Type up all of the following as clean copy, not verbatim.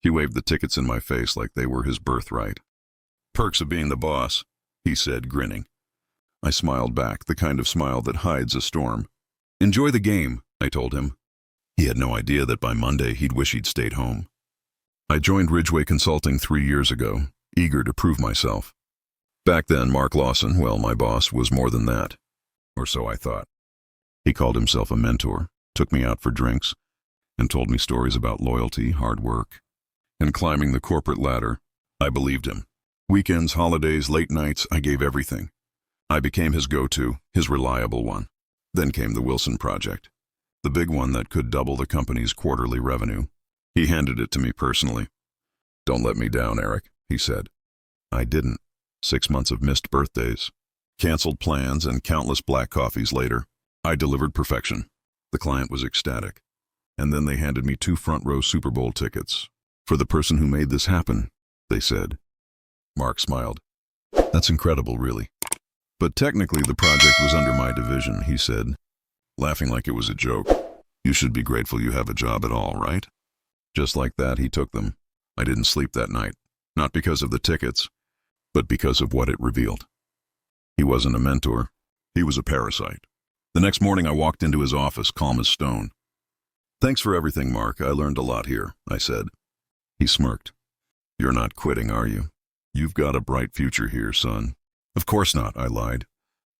He waved the tickets in my face like they were his birthright. "Perks of being the boss," he said, grinning. I smiled back, the kind of smile that hides a storm. "Enjoy the game," I told him. He had no idea that by Monday he'd wish he'd stayed home. I joined Ridgway Consulting 3 years ago, eager to prove myself. Back then, Mark Lawson, well, my boss, was more than that. Or so I thought. He called himself a mentor, took me out for drinks, and told me stories about loyalty, hard work, and climbing the corporate ladder. I believed him. Weekends, holidays, late nights, I gave everything. I became his go-to, his reliable one. Then came the Wilson Project, the big one that could double the company's quarterly revenue. He handed it to me personally. "Don't let me down, Eric," he said. I didn't. 6 months of missed birthdays, canceled plans, and countless black coffees later, I delivered perfection. The client was ecstatic. And then they handed me 2 front-row Super Bowl tickets. "For the person who made this happen," they said. Mark smiled. "That's incredible, really. But technically the project was under my division," he said, laughing like it was a joke. "You should be grateful you have a job at all, right?" Just like that, he took them. I didn't sleep that night, not because of the tickets, but because of what it revealed. He wasn't a mentor. He was a parasite. The next morning I walked into his office, calm as stone. "Thanks for everything, Mark. I learned a lot here," I said. He smirked. "You're not quitting, are you? You've got a bright future here, son." "Of course not," I lied.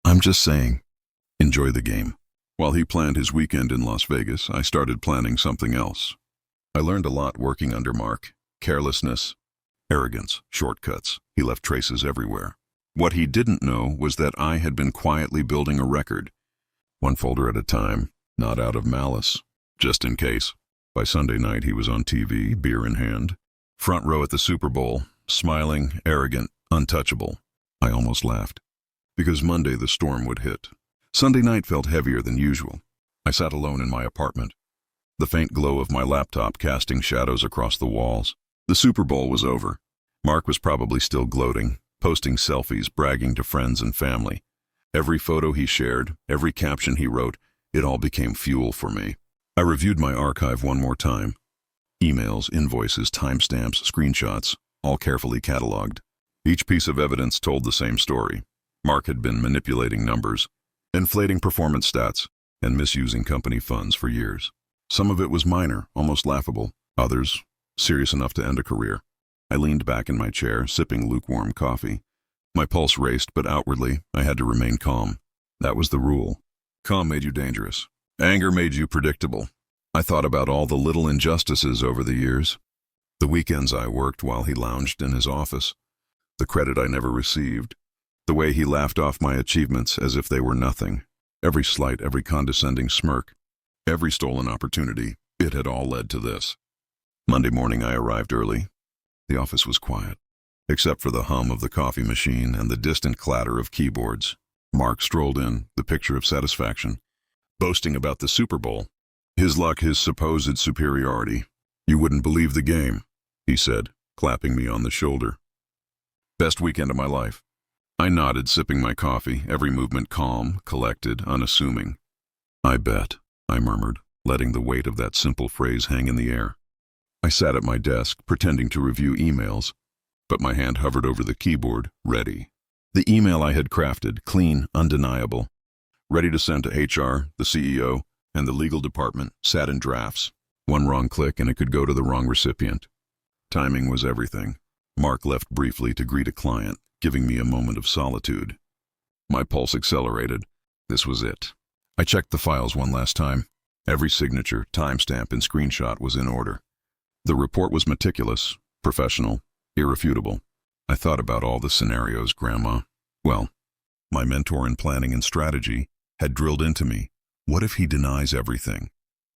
"I'm just saying, enjoy the game." While he planned his weekend in Las Vegas, I started planning something else. I learned a lot working under Mark. Carelessness, arrogance, shortcuts. He left traces everywhere. What he didn't know was that I had been quietly building a record, one folder at a time, not out of malice, just in case. By Sunday night, he was on TV, beer in hand, front row at the Super Bowl, smiling, arrogant, untouchable. I almost laughed, because Monday the storm would hit. Sunday night felt heavier than usual. I sat alone in my apartment, the faint glow of my laptop casting shadows across the walls. The Super Bowl was over. Mark was probably still gloating, posting selfies, bragging to friends and family. Every photo he shared, every caption he wrote, it all became fuel for me. I reviewed my archive one more time. Emails, invoices, timestamps, screenshots, all carefully cataloged. Each piece of evidence told the same story. Mark had been manipulating numbers, inflating performance stats, and misusing company funds for years. Some of it was minor, almost laughable. Others, serious enough to end a career. I leaned back in my chair, sipping lukewarm coffee. My pulse raced, but outwardly, I had to remain calm. That was the rule. Calm made you dangerous. Anger made you predictable. I thought about all the little injustices over the years. The weekends I worked while he lounged in his office. The credit I never received. The way he laughed off my achievements as if they were nothing. Every slight, every condescending smirk. Every stolen opportunity. It had all led to this. Monday morning I arrived early. The office was quiet, except for the hum of the coffee machine and the distant clatter of keyboards. Mark strolled in, the picture of satisfaction, boasting about the Super Bowl. His luck, his supposed superiority. "You wouldn't believe the game," he said, clapping me on the shoulder. "Best weekend of my life." I nodded, sipping my coffee, every movement calm, collected, unassuming. "I bet," I murmured, letting the weight of that simple phrase hang in the air. I sat at my desk, pretending to review emails, but my hand hovered over the keyboard, ready. The email I had crafted, clean, undeniable, ready to send to HR, the CEO, and the legal department, sat in drafts. One wrong click and it could go to the wrong recipient. Timing was everything. Mark left briefly to greet a client, giving me a moment of solitude. My pulse accelerated. This was it. I checked the files one last time. Every signature, timestamp, and screenshot was in order. The report was meticulous, professional, irrefutable. I thought about all the scenarios, Grandma. Well, my mentor in planning and strategy had drilled into me. What if he denies everything?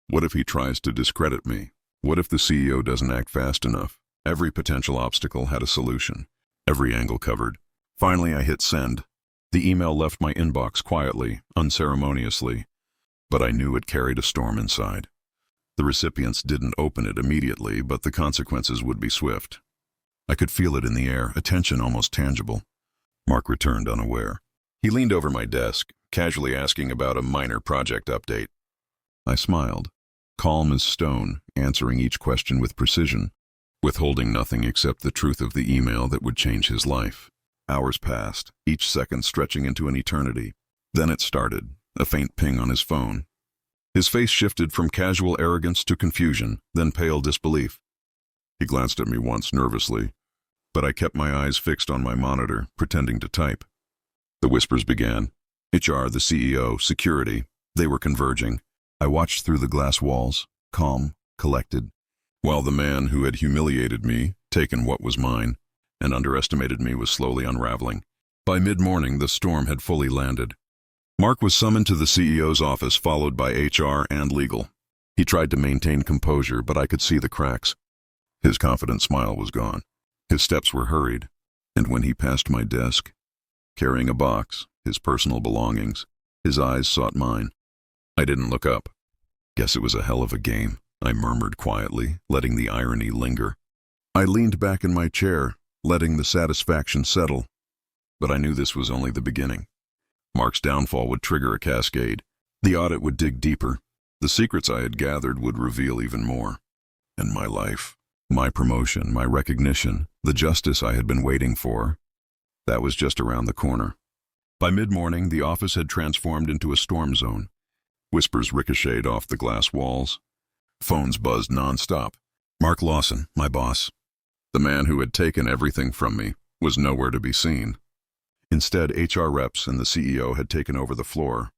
What if he tries to discredit me? What if the CEO doesn't act fast enough? Every potential obstacle had a solution. Every angle covered. Finally, I hit send. The email left my inbox quietly, unceremoniously, but I knew it carried a storm inside. The recipients didn't open it immediately, but the consequences would be swift. I could feel it in the air, a tension almost tangible. Mark returned unaware. He leaned over my desk, casually asking about a minor project update. I smiled, calm as stone, answering each question with precision. withholding nothing except the truth of the email that would change his life. Hours passed, each second stretching into an eternity. Then it started, a faint ping on his phone. His face shifted from casual arrogance to confusion, then pale disbelief. He glanced at me once nervously, but I kept my eyes fixed on my monitor, pretending to type. The whispers began. HR, the CEO, security. They were converging. I watched through the glass walls, calm, collected, while the man who had humiliated me, taken what was mine, and underestimated me was slowly unraveling. By mid-morning, the storm had fully landed. Mark was summoned to the CEO's office, followed by HR and legal. He tried to maintain composure, but I could see the cracks. His confident smile was gone. His steps were hurried, and when he passed my desk, carrying a box, his personal belongings, his eyes sought mine. I didn't look up. Guess it was a hell of a game, I murmured quietly, letting the irony linger. I leaned back in my chair, letting the satisfaction settle. But I knew this was only the beginning. Mark's downfall would trigger a cascade. The audit would dig deeper. The secrets I had gathered would reveal even more. And my life, my promotion, my recognition, the justice I had been waiting for, that was just around the corner. By mid-morning, the office had transformed into a storm zone. Whispers ricocheted off the glass walls. Phones buzzed non-stop. Mark Lawson, my boss, the man who had taken everything from me, was nowhere to be seen. Instead, HR reps and the CEO had taken over the floor,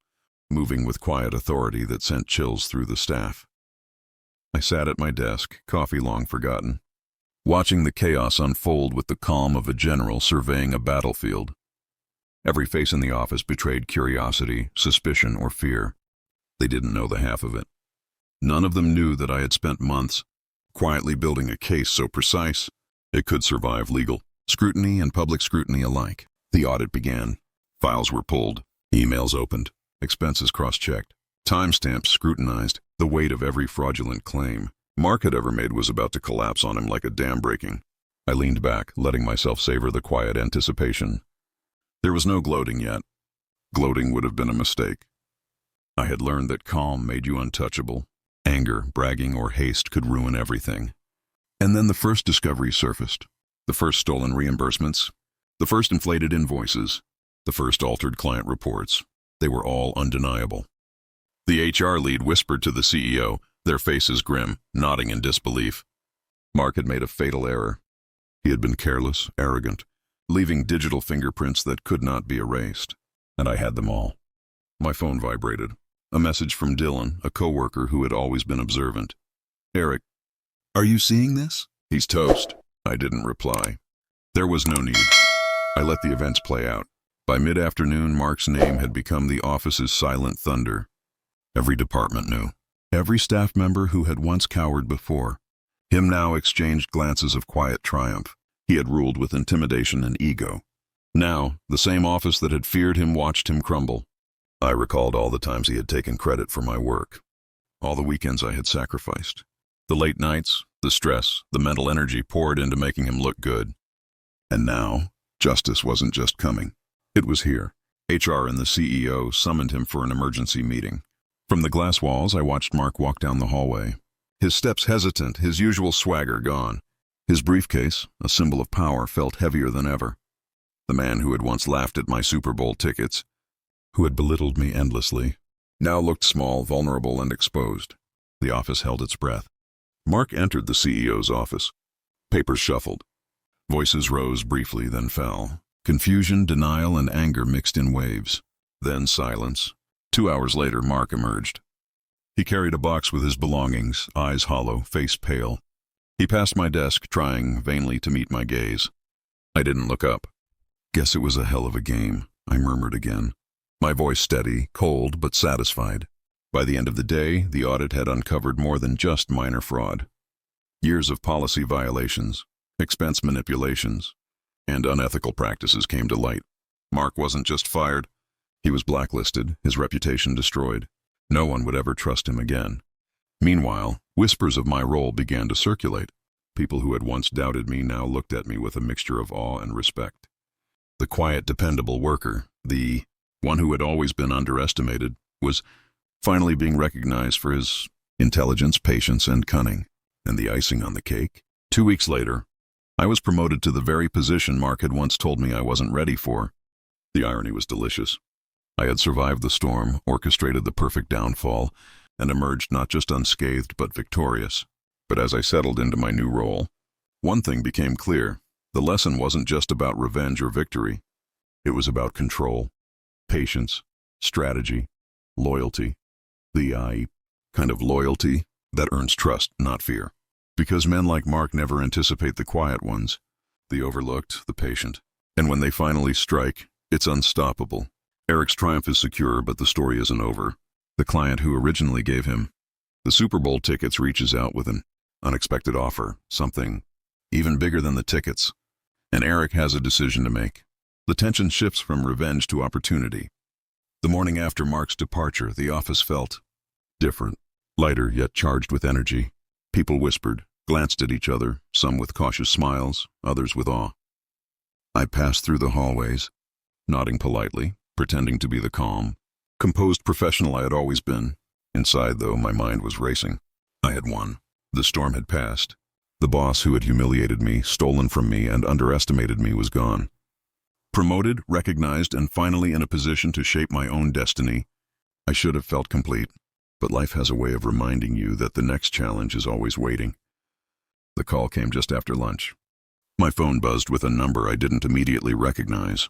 moving with quiet authority that sent chills through the staff. I sat at my desk, coffee long forgotten, watching the chaos unfold with the calm of a general surveying a battlefield. Every face in the office betrayed curiosity, suspicion, or fear. They didn't know the half of it. None of them knew that I had spent months quietly building a case so precise it could survive legal scrutiny and public scrutiny alike. The audit began. Files were pulled, emails opened, expenses cross-checked, timestamps scrutinized. The weight of every fraudulent claim Mark had ever made was about to collapse on him like a dam breaking. I leaned back, letting myself savor the quiet anticipation. There was no gloating yet. Gloating would have been a mistake. I had learned that calm made you untouchable. Anger, bragging, or haste could ruin everything. And then the first discovery surfaced. The first stolen reimbursements. The first inflated invoices. The first altered client reports. They were all undeniable. The HR lead whispered to the CEO, their faces grim, nodding in disbelief. Mark had made a fatal error. He had been careless, arrogant, leaving digital fingerprints that could not be erased. And I had them all. My phone vibrated. A message from Dylan, a coworker who had always been observant. "Eric, are you seeing this?" "He's toast." I didn't reply. There was no need. I let the events play out. By mid-afternoon, Mark's name had become the office's silent thunder. Every department knew. Every staff member who had once cowered before him now exchanged glances of quiet triumph. He had ruled with intimidation and ego. Now, the same office that had feared him watched him crumble. I recalled all the times he had taken credit for my work, all the weekends I had sacrificed, the late nights, the stress, the mental energy poured into making him look good. And now, justice wasn't just coming. It was here. HR and the CEO summoned him for an emergency meeting. From the glass walls, I watched Mark walk down the hallway. His steps hesitant, his usual swagger gone. His briefcase, a symbol of power, felt heavier than ever. The man who had once laughed at my Super Bowl tickets, who had belittled me endlessly, now looked small, vulnerable, and exposed. The office held its breath. Mark entered the CEO's office. Papers shuffled. Voices rose briefly, then fell. Confusion, denial, and anger mixed in waves. Then silence. 2 hours later, Mark emerged. He carried a box with his belongings, eyes hollow, face pale. He passed my desk, trying vainly to meet my gaze. I didn't look up. "Guess it was a hell of a game," I murmured again. My voice steady, cold, but satisfied. By the end of the day, the audit had uncovered more than just minor fraud. Years of policy violations, expense manipulations, and unethical practices came to light. Mark wasn't just fired. He was blacklisted, his reputation destroyed. No one would ever trust him again. Meanwhile, whispers of my role began to circulate. People who had once doubted me now looked at me with a mixture of awe and respect. The quiet, dependable worker, the one who had always been underestimated, was finally being recognized for his intelligence, patience, and cunning. And the icing on the cake? 2 weeks later, I was promoted to the very position Mark had once told me I wasn't ready for. The irony was delicious. I had survived the storm, orchestrated the perfect downfall, and emerged not just unscathed but victorious. But as I settled into my new role, one thing became clear. The lesson wasn't just about revenge or victory. It was about control, patience, strategy, loyalty. The kind of loyalty that earns trust, not fear. Because men like Mark never anticipate the quiet ones, the overlooked, the patient. And when they finally strike, it's unstoppable. Eric's triumph is secure, but the story isn't over. The client who originally gave him the Super Bowl tickets reaches out with an unexpected offer, something even bigger than the tickets. And Eric has a decision to make. The tension shifts from revenge to opportunity. The morning after Mark's departure, the office felt different, lighter yet charged with energy. People whispered, glanced at each other, some with cautious smiles, others with awe. I passed through the hallways, nodding politely, pretending to be the calm, composed professional I had always been. Inside, though, my mind was racing. I had won. The storm had passed. The boss who had humiliated me, stolen from me, and underestimated me was gone. Promoted, recognized, and finally in a position to shape my own destiny, I should have felt complete. But life has a way of reminding you that the next challenge is always waiting. The call came just after lunch. My phone buzzed with a number I didn't immediately recognize.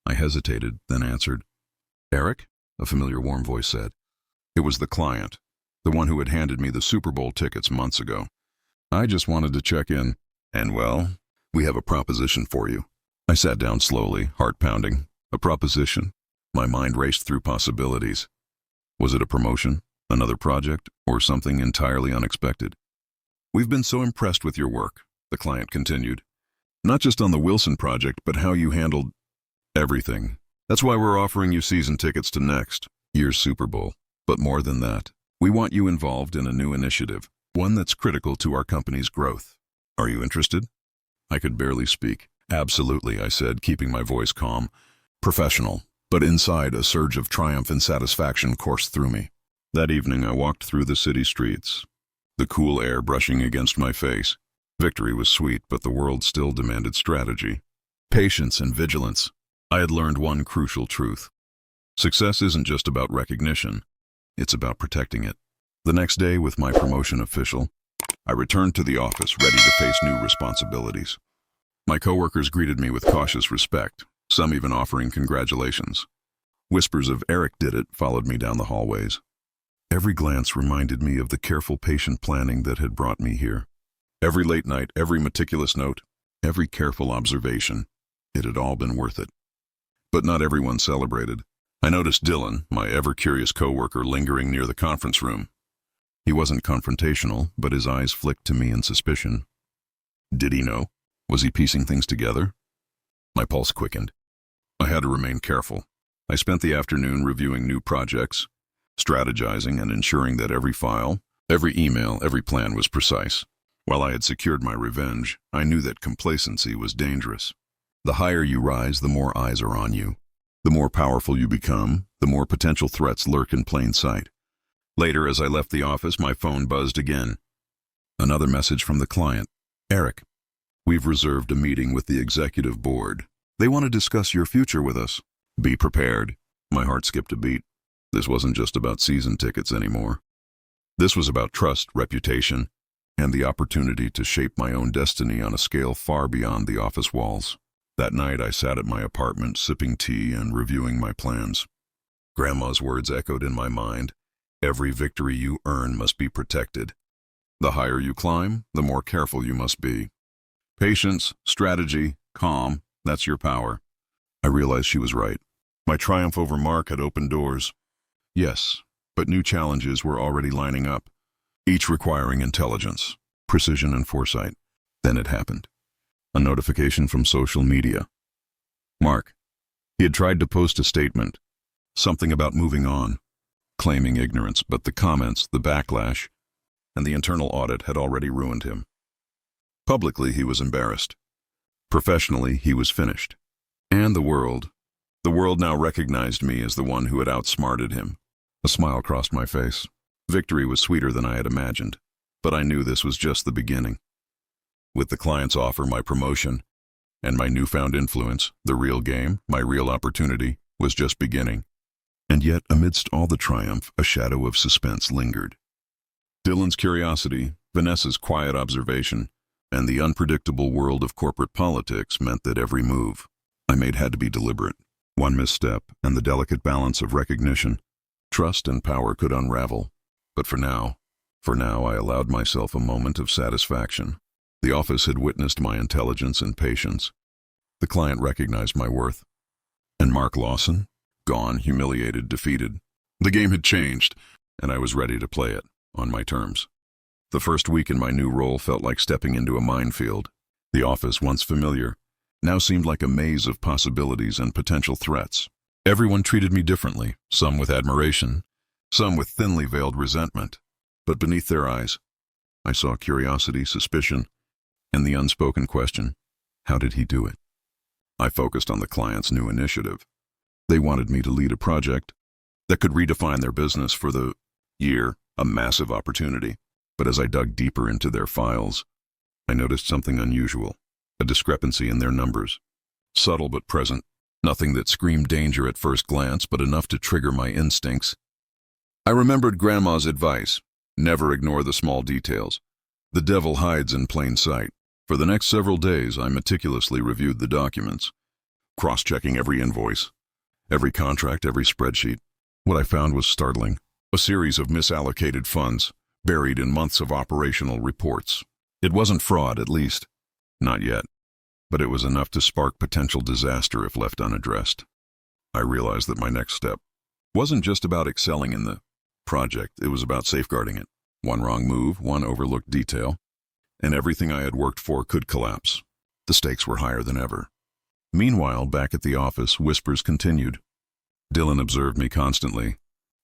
I hesitated, then answered. "Eric?" a familiar warm voice said. It was the client, the one who had handed me the Super Bowl tickets months ago. "I just wanted to check in. And well, we have a proposition for you." I sat down slowly, heart pounding. A proposition? My mind raced through possibilities. Was it a promotion, another project, or something entirely unexpected? "We've been so impressed with your work," the client continued. "Not just on the Wilson project, but how you handled everything. That's why we're offering you season tickets to next year's Super Bowl. But more than that, we want you involved in a new initiative, one that's critical to our company's growth. Are you interested?" I could barely speak. "Absolutely," I said, keeping my voice calm. Professional, but inside a surge of triumph and satisfaction coursed through me. That evening I walked through the city streets, the cool air brushing against my face. Victory was sweet, but the world still demanded strategy, patience, and vigilance. I had learned one crucial truth. Success isn't just about recognition, it's about protecting it. The next day, with my promotion official, I returned to the office, ready to face new responsibilities. My coworkers greeted me with cautious respect, some even offering congratulations. Whispers of "Eric did it" followed me down the hallways. Every glance reminded me of the careful, patient planning that had brought me here. Every late night, every meticulous note, every careful observation, it had all been worth it. But not everyone celebrated. I noticed Dylan, my ever-curious coworker, lingering near the conference room. He wasn't confrontational, but his eyes flicked to me in suspicion. Did he know? Was he piecing things together? My pulse quickened. I had to remain careful. I spent the afternoon reviewing new projects, strategizing and ensuring that every file, every email, every plan was precise. While I had secured my revenge, I knew that complacency was dangerous. The higher you rise, the more eyes are on you. The more powerful you become, the more potential threats lurk in plain sight. Later, as I left the office, my phone buzzed again. Another message from the client. "Eric, we've reserved a meeting with the executive board. They want to discuss your future with us. Be prepared." My heart skipped a beat. This wasn't just about season tickets anymore. This was about trust, reputation, and the opportunity to shape my own destiny on a scale far beyond the office walls. That night, I sat at my apartment, sipping tea and reviewing my plans. Grandma's words echoed in my mind. Every victory you earn must be protected. The higher you climb, the more careful you must be. Patience, strategy, calm, that's your power. I realized she was right. My triumph over Mark had opened doors. Yes, but new challenges were already lining up, each requiring intelligence, precision, and foresight. Then it happened. A notification from social media. Mark. He had tried to post a statement, something about moving on, claiming ignorance, but the comments, the backlash, and the internal audit had already ruined him. Publicly, he was embarrassed. Professionally, he was finished. And the world now recognized me as the one who had outsmarted him. A smile crossed my face. Victory was sweeter than I had imagined, but I knew this was just the beginning. With the client's offer, my promotion, and my newfound influence, the real game, my real opportunity, was just beginning. And yet, amidst all the triumph, a shadow of suspense lingered. Dylan's curiosity, Vanessa's quiet observation, and the unpredictable world of corporate politics meant that every move I made had to be deliberate. One misstep, and the delicate balance of recognition, trust, and power could unravel. But for now, I allowed myself a moment of satisfaction. The office had witnessed my intelligence and patience. The client recognized my worth. And Mark Lawson? Gone, humiliated, defeated. The game had changed, and I was ready to play it, on my terms. The first week in my new role felt like stepping into a minefield. The office, once familiar, now seemed like a maze of possibilities and potential threats. Everyone treated me differently, some with admiration, some with thinly veiled resentment. But beneath their eyes, I saw curiosity, suspicion, and the unspoken question, how did he do it? I focused on the client's new initiative. They wanted me to lead a project that could redefine their business for the year, a massive opportunity. But as I dug deeper into their files, I noticed something unusual, a discrepancy in their numbers. Subtle but present, nothing that screamed danger at first glance, but enough to trigger my instincts. I remembered Grandma's advice, never ignore the small details. The devil hides in plain sight. For the next several days, I meticulously reviewed the documents, cross-checking every invoice, every contract, every spreadsheet. What I found was startling. A series of misallocated funds, buried in months of operational reports. It wasn't fraud, at least. Not yet. But it was enough to spark potential disaster if left unaddressed. I realized that my next step wasn't just about excelling in the project, it was about safeguarding it. One wrong move, one overlooked detail, and everything I had worked for could collapse. The stakes were higher than ever. Meanwhile, back at the office, whispers continued. Dylan observed me constantly.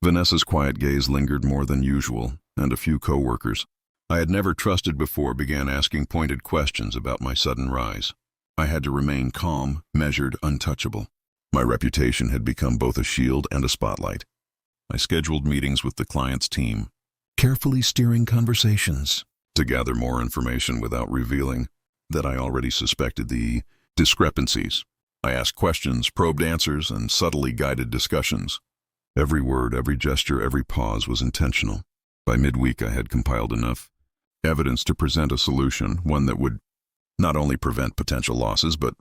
Vanessa's quiet gaze lingered more than usual, and a few co-workers I had never trusted before began asking pointed questions about my sudden rise. I had to remain calm, measured, untouchable. My reputation had become both a shield and a spotlight. I scheduled meetings with the client's team, carefully steering conversations to gather more information without revealing that I already suspected the discrepancies. I asked questions, probed answers, and subtly guided discussions. Every word, every gesture, every pause was intentional. By midweek, I had compiled enough evidence to present a solution, one that would not only prevent potential losses, but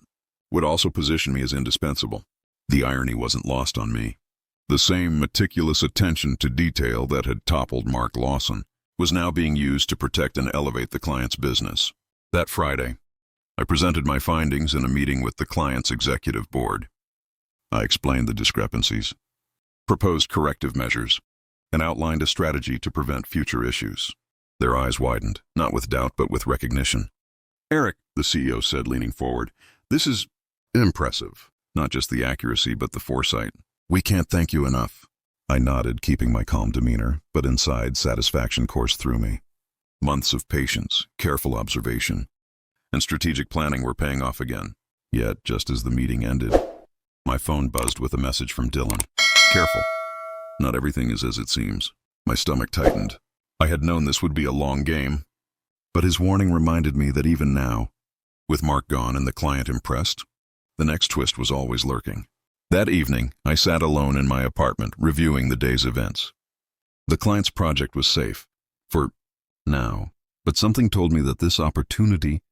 would also position me as indispensable. The irony wasn't lost on me. The same meticulous attention to detail that had toppled Mark Lawson was now being used to protect and elevate the client's business. That Friday, I presented my findings in a meeting with the client's executive board. I explained the discrepancies, proposed corrective measures, and outlined a strategy to prevent future issues. Their eyes widened, not with doubt but with recognition. "Eric," the CEO said, leaning forward, "this is impressive. Not just the accuracy, but the foresight. We can't thank you enough." I nodded, keeping my calm demeanor, but inside, satisfaction coursed through me. Months of patience, careful observation, and strategic planning were paying off again. Yet, just as the meeting ended, my phone buzzed with a message from Dylan. "Careful. Not everything is as it seems." My stomach tightened. I had known this would be a long game, but his warning reminded me that even now, with Mark gone and the client impressed, the next twist was always lurking. That evening, I sat alone in my apartment, reviewing the day's events. The client's project was safe, for now, but something told me that this opportunity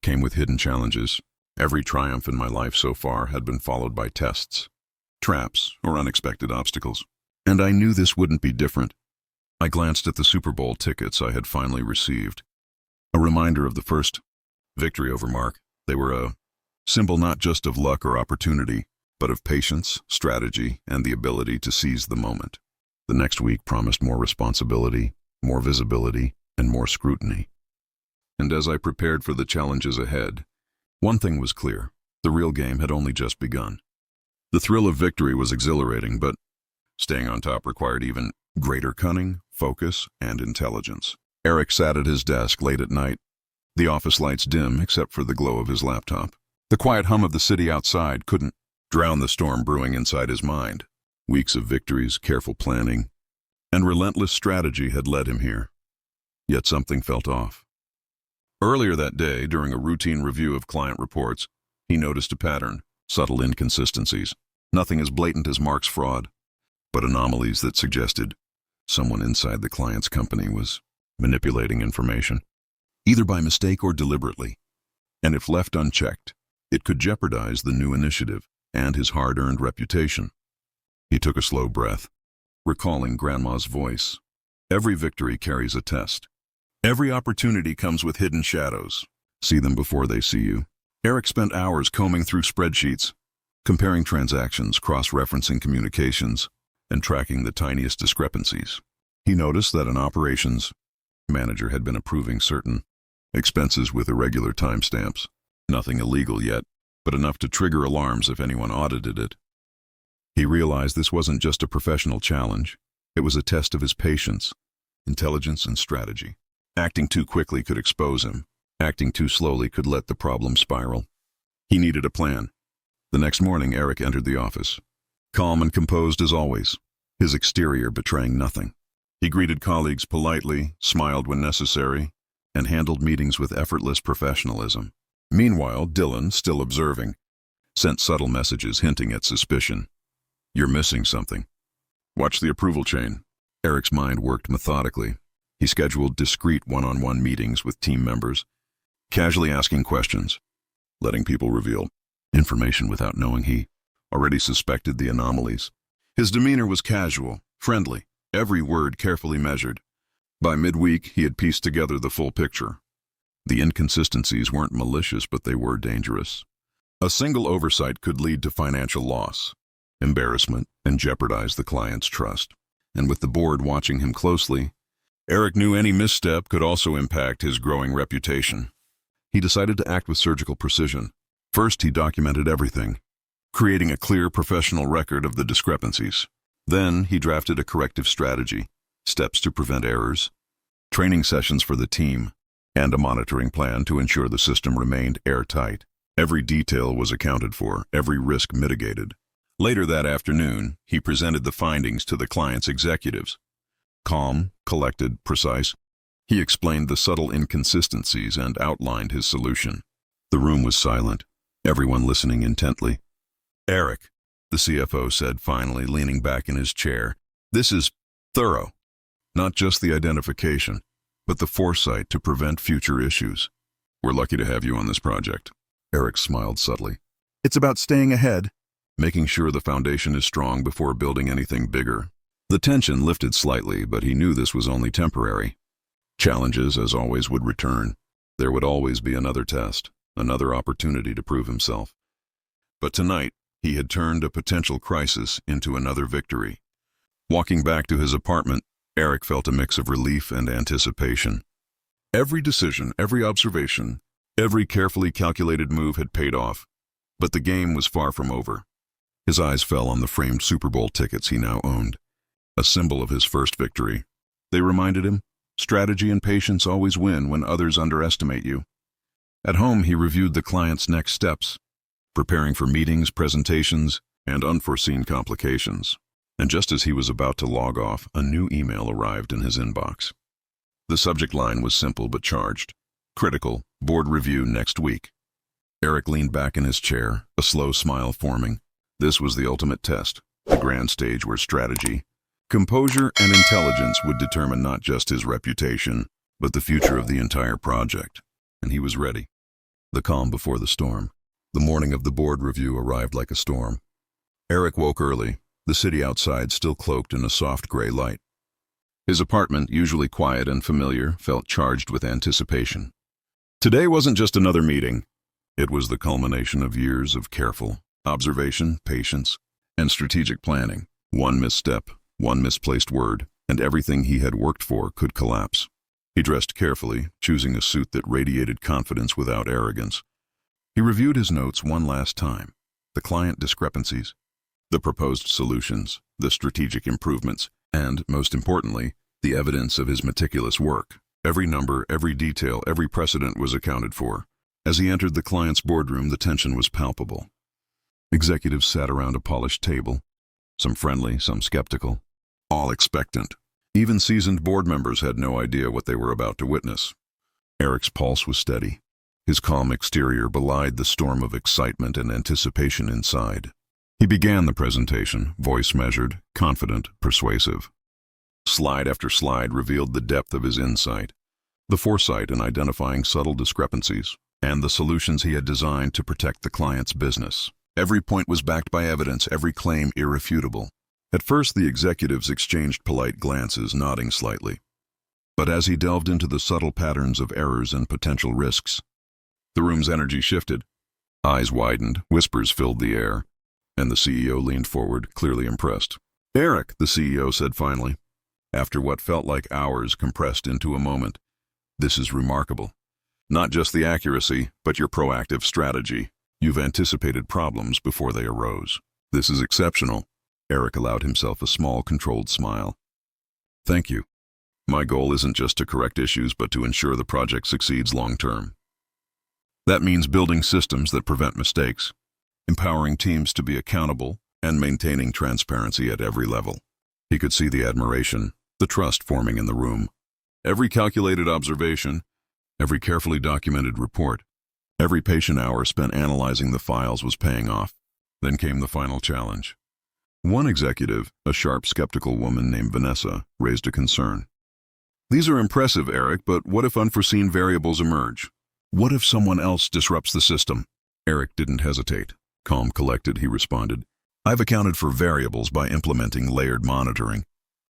came with hidden challenges. Every triumph in my life so far had been followed by tests, traps, or unexpected obstacles. And I knew this wouldn't be different. I glanced at the Super Bowl tickets I had finally received. A reminder of the first victory over Mark. They were a symbol not just of luck or opportunity, but of patience, strategy, and the ability to seize the moment. The next week promised more responsibility, more visibility, and more scrutiny. And as I prepared for the challenges ahead, one thing was clear: the real game had only just begun. The thrill of victory was exhilarating, but staying on top required even greater cunning, focus, and intelligence. Eric sat at his desk late at night, the office lights dim except for the glow of his laptop. The quiet hum of the city outside couldn't drown the storm brewing inside his mind. Weeks of victories, careful planning, and relentless strategy had led him here. Yet something felt off. Earlier that day, during a routine review of client reports, he noticed a pattern, subtle inconsistencies. Nothing as blatant as Mark's fraud, but anomalies that suggested someone inside the client's company was manipulating information, either by mistake or deliberately. And if left unchecked, it could jeopardize the new initiative and his hard-earned reputation. He took a slow breath, recalling Grandma's voice. Every victory carries a test. Every opportunity comes with hidden shadows. See them before they see you. Eric spent hours combing through spreadsheets, comparing transactions, cross-referencing communications, and tracking the tiniest discrepancies. He noticed that an operations manager had been approving certain expenses with irregular timestamps. Nothing illegal yet, but enough to trigger alarms if anyone audited it. He realized this wasn't just a professional challenge. It was a test of his patience, intelligence, and strategy. Acting too quickly could expose him. Acting too slowly could let the problem spiral. He needed a plan. The next morning, Eric entered the office, calm and composed as always, his exterior betraying nothing. He greeted colleagues politely, smiled when necessary, and handled meetings with effortless professionalism. Meanwhile, Dylan, still observing, sent subtle messages hinting at suspicion. "You're missing something. Watch the approval chain." Eric's mind worked methodically. He scheduled discreet one-on-one meetings with team members, casually asking questions, letting people reveal information without knowing he already suspected the anomalies. His demeanor was casual, friendly, every word carefully measured. By midweek, he had pieced together the full picture. The inconsistencies weren't malicious, but they were dangerous. A single oversight could lead to financial loss, embarrassment, and jeopardize the client's trust. And with the board watching him closely, Eric knew any misstep could also impact his growing reputation. He decided to act with surgical precision. First, he documented everything, creating a clear professional record of the discrepancies. Then, he drafted a corrective strategy, steps to prevent errors, training sessions for the team, and a monitoring plan to ensure the system remained airtight. Every detail was accounted for, every risk mitigated. Later that afternoon, he presented the findings to the client's executives. Calm, collected, precise, he explained the subtle inconsistencies and outlined his solution. The room was silent, everyone listening intently. "Eric," the CFO said finally, leaning back in his chair, "this is thorough. Not just the identification, but the foresight to prevent future issues. We're lucky to have you on this project." Eric smiled subtly. "It's about staying ahead, making sure the foundation is strong before building anything bigger." The tension lifted slightly, but he knew this was only temporary. Challenges, as always, would return. There would always be another test, another opportunity to prove himself. But tonight, he had turned a potential crisis into another victory. Walking back to his apartment, Eric felt a mix of relief and anticipation. Every decision, every observation, every carefully calculated move had paid off, but the game was far from over. His eyes fell on the framed Super Bowl tickets he now owned, a symbol of his first victory. They reminded him, strategy and patience always win when others underestimate you. At home, he reviewed the client's next steps, preparing for meetings, presentations, and unforeseen complications. And just as he was about to log off, a new email arrived in his inbox. The subject line was simple but charged. Critical, board review next week. Eric leaned back in his chair, a slow smile forming. This was the ultimate test, the grand stage where strategy, composure, and intelligence would determine not just his reputation, but the future of the entire project. And he was ready. The calm before the storm. The morning of the board review arrived like a storm. Eric woke early, the city outside still cloaked in a soft gray light. His apartment, usually quiet and familiar, felt charged with anticipation. Today wasn't just another meeting. It was the culmination of years of careful observation, patience, and strategic planning. One misstep, one misplaced word, and everything he had worked for could collapse. He dressed carefully, choosing a suit that radiated confidence without arrogance. He reviewed his notes one last time, the client discrepancies, the proposed solutions, the strategic improvements, and, most importantly, the evidence of his meticulous work. Every number, every detail, every precedent was accounted for. As he entered the client's boardroom, the tension was palpable. Executives sat around a polished table, some friendly, some skeptical, all expectant. Even seasoned board members had no idea what they were about to witness. Eric's pulse was steady. His calm exterior belied the storm of excitement and anticipation inside. He began the presentation, voice measured, confident, persuasive. Slide after slide revealed the depth of his insight, the foresight in identifying subtle discrepancies, and the solutions he had designed to protect the client's business. Every point was backed by evidence, every claim irrefutable. At first, the executives exchanged polite glances, nodding slightly. But as he delved into the subtle patterns of errors and potential risks, the room's energy shifted. Eyes widened, whispers filled the air, and the CEO leaned forward, clearly impressed. "Eric," the CEO said finally, after what felt like hours compressed into a moment, "this is remarkable. Not just the accuracy, but your proactive strategy. You've anticipated problems before they arose. This is exceptional." Eric allowed himself a small, controlled smile. "Thank you. My goal isn't just to correct issues, but to ensure the project succeeds long-term. That means building systems that prevent mistakes, empowering teams to be accountable, and maintaining transparency at every level." He could see the admiration, the trust forming in the room. Every calculated observation, every carefully documented report, every patient hour spent analyzing the files was paying off. Then came the final challenge. One executive, a sharp, skeptical woman named Vanessa, raised a concern. "These are impressive, Eric, but what if unforeseen variables emerge? What if someone else disrupts the system?" Eric didn't hesitate. Calm, collected, he responded, "I've accounted for variables by implementing layered monitoring,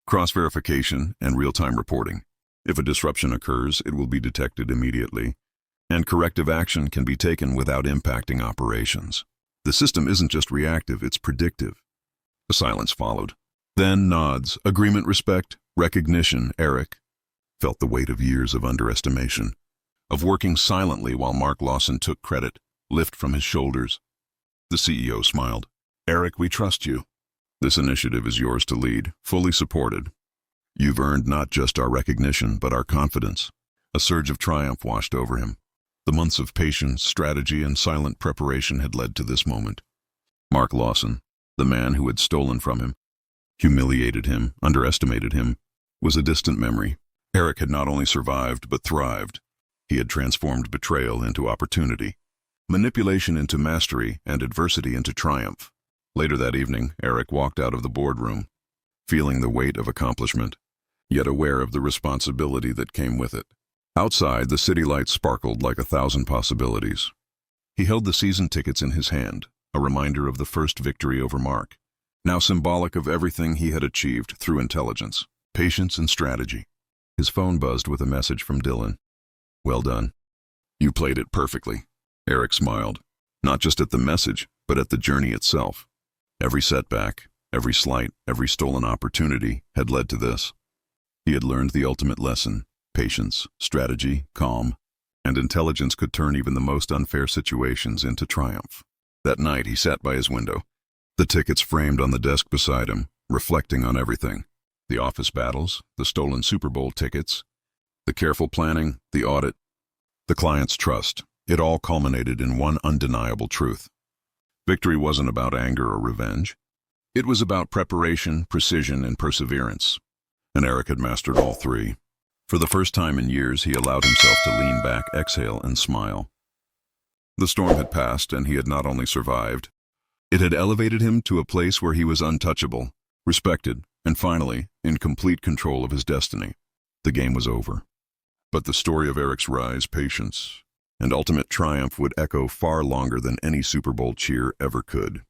cross-verification, and real-time reporting. If a disruption occurs, it will be detected immediately, and corrective action can be taken without impacting operations. The system isn't just reactive, it's predictive." A silence followed. Then nods, agreement, respect, recognition. Eric felt the weight of years of underestimation, of working silently while Mark Lawson took credit, lift from his shoulders. The CEO smiled. "Eric, we trust you. This initiative is yours to lead, fully supported. You've earned not just our recognition, but our confidence." A surge of triumph washed over him. The months of patience, strategy, and silent preparation had led to this moment. Mark Lawson, the man who had stolen from him, humiliated him, underestimated him, was a distant memory. Eric had not only survived, but thrived. He had transformed betrayal into opportunity, manipulation into mastery, and adversity into triumph. Later that evening, Eric walked out of the boardroom, feeling the weight of accomplishment, yet aware of the responsibility that came with it. Outside, the city lights sparkled like 1,000 possibilities. He held the season tickets in his hand, a reminder of the first victory over Mark, now symbolic of everything he had achieved through intelligence, patience, and strategy. His phone buzzed with a message from Dylan. "Well done. You played it perfectly." Eric smiled, not just at the message, but at the journey itself. Every setback, every slight, every stolen opportunity had led to this. He had learned the ultimate lesson: patience, strategy, calm, and intelligence could turn even the most unfair situations into triumph. That night, he sat by his window, the tickets framed on the desk beside him, reflecting on everything: the office battles, the stolen Super Bowl tickets, the careful planning, the audit, the client's trust. It all culminated in one undeniable truth. Victory wasn't about anger or revenge. It was about preparation, precision, and perseverance. And Eric had mastered all three. For the first time in years, he allowed himself to lean back, exhale, and smile. The storm had passed, and he had not only survived, it had elevated him to a place where he was untouchable, respected, and finally, in complete control of his destiny. The game was over. But the story of Eric's rise, patience, and ultimate triumph would echo far longer than any Super Bowl cheer ever could.